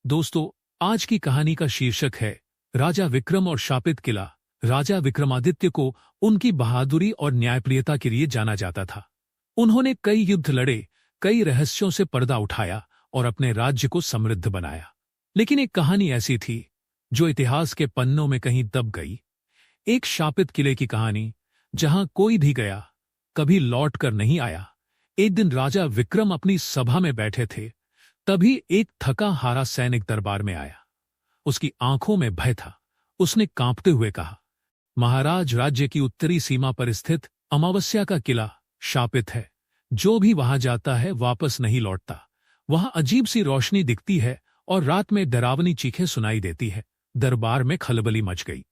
दोस्तों, आज की कहानी का शीर्षक है राजा विक्रम और शापित किला। राजा विक्रमादित्य को उनकी बहादुरी और न्यायप्रियता के लिए जाना जाता था। उन्होंने कई युद्ध लड़े, कई रहस्यों से पर्दा उठाया और अपने राज्य को समृद्ध बनाया। लेकिन एक कहानी ऐसी थी जो इतिहास के पन्नों में कहीं दब गई। एक शापित किले की कहानी, जहां कोई भी गया कभी लौट कर नहीं आया। एक दिन राजा विक्रम अपनी सभा में बैठे थे, तभी एक थका हारा सैनिक दरबार में आया। उसकी आंखों में भय था। उसने कांपते हुए कहा, महाराज, राज्य की उत्तरी सीमा पर स्थित अमावस्या का किला शापित है। जो भी वहां जाता है वापस नहीं लौटता। वहां अजीब सी रोशनी दिखती है और रात में डरावनी चीखें सुनाई देती है। दरबार में खलबली मच गई।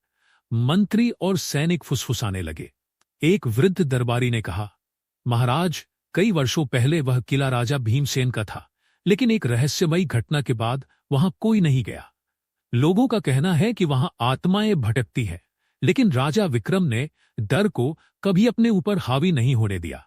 मंत्री और सैनिक फुसफुसाने लगे। एक वृद्ध दरबारी ने कहा, महाराज, कई वर्षों पहले वह किला राजा भीमसेन का था, लेकिन एक रहस्यमयी घटना के बाद वहां कोई नहीं गया। लोगों का कहना है कि वहां आत्माएं भटकती हैं, लेकिन राजा विक्रम ने डर को कभी अपने ऊपर हावी नहीं होने दिया।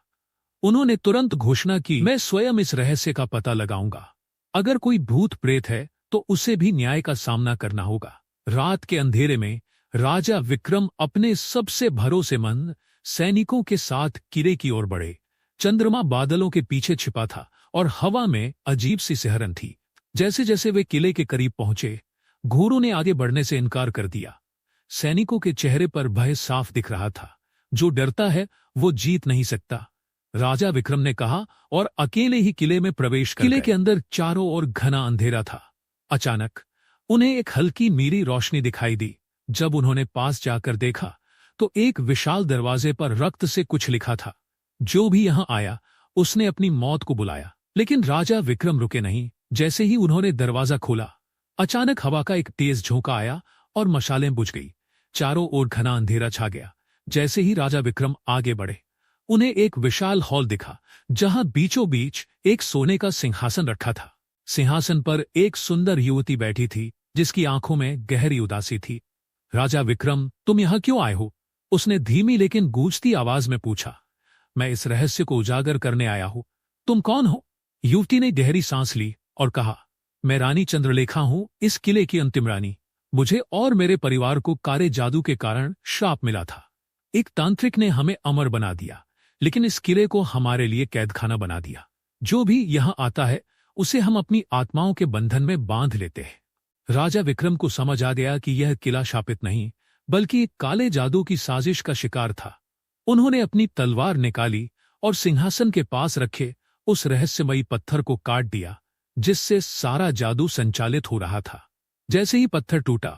उन्होंने तुरंत घोषणा की, मैं स्वयं इस रहस्य का पता लगाऊंगा। अगर कोई भूत प्रेत है तो उसे भी न्याय का सामना करना होगा। रात के अंधेरे में राजा विक्रम अपने सबसे भरोसेमंद सैनिकों के साथ किले की ओर बढ़े। चंद्रमा बादलों के पीछे छिपा था और हवा में अजीब सी सिहरन थी। जैसे जैसे वे किले के करीब पहुंचे, घोड़ों ने आगे बढ़ने से इनकार कर दिया। सैनिकों के चेहरे पर भय साफ दिख रहा था। जो डरता है वो जीत नहीं सकता, राजा विक्रम ने कहा, और अकेले ही किले में प्रवेश कर गए। किले के अंदर चारों ओर घना अंधेरा था। अचानक उन्हें एक हल्की नीली रोशनी दिखाई दी। जब उन्होंने पास जाकर देखा तो एक विशाल दरवाजे पर रक्त से कुछ लिखा था। जो भी यहां आया उसने अपनी मौत को बुलाया। लेकिन राजा विक्रम रुके नहीं। जैसे ही उन्होंने दरवाजा खोला, अचानक हवा का एक तेज झोंका आया और मशालें बुझ गई। चारों ओर घना अंधेरा छा गया। जैसे ही राजा विक्रम आगे बढ़े, उन्हें एक विशाल हॉल दिखा, जहां बीचों बीच एक सोने का सिंहासन रखा था। सिंहासन पर एक सुंदर युवती बैठी थी, जिसकी आंखों में गहरी उदासी थी। राजा विक्रम, तुम यहां क्यों आए हो? उसने धीमी लेकिन गूंजती आवाज में पूछा। मैं इस रहस्य को उजागर करने आया हूं। तुम कौन हो? युवती ने गहरी सांस ली और कहा, मैं रानी चंद्रलेखा हूं, इस किले की अंतिम रानी। मुझे और मेरे परिवार को काले जादू के कारण श्राप मिला था। एक तांत्रिक ने हमें अमर बना दिया, लेकिन इस किले को हमारे लिए कैदखाना बना दिया। जो भी यहां आता है उसे हम अपनी आत्माओं के बंधन में बांध लेते हैं। राजा विक्रम को समझ आ गया कि यह किला शापित नहीं, बल्कि एक काले जादू की साजिश का शिकार था। उन्होंने अपनी तलवार निकाली और सिंहासन के पास रखे उस रहस्यमयी पत्थर को काट दिया, जिससे सारा जादू संचालित हो रहा था। जैसे ही पत्थर टूटा,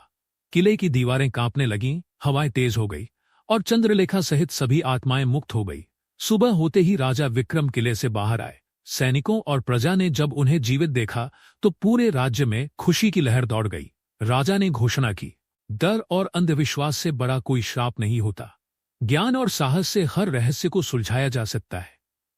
किले की दीवारें कांपने लगीं, हवाएं तेज हो गई और चंद्रलेखा सहित सभी आत्माएं मुक्त हो गई। सुबह होते ही राजा विक्रम किले से बाहर आए। सैनिकों और प्रजा ने जब उन्हें जीवित देखा तो पूरे राज्य में खुशी की लहर दौड़ गई। राजा ने घोषणा की, डर और अंधविश्वास से बड़ा कोई श्राप नहीं होता। ज्ञान और साहस से हर रहस्य को सुलझाया जा सकता है।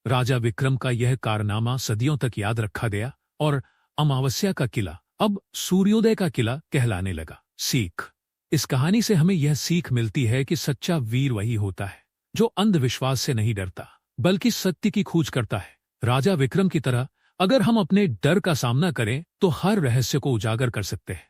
राजा विक्रम का यह कारनामा सदियों तक याद रखा गया और अमावस्या का किला अब सूर्योदय का किला कहलाने लगा। सीख: इस कहानी से हमें यह सीख मिलती है कि सच्चा वीर वही होता है जो अंधविश्वास से नहीं डरता, बल्कि सत्य की खोज करता है। राजा विक्रम की तरह अगर हम अपने डर का सामना करें तो हर रहस्य को उजागर कर सकते हैं।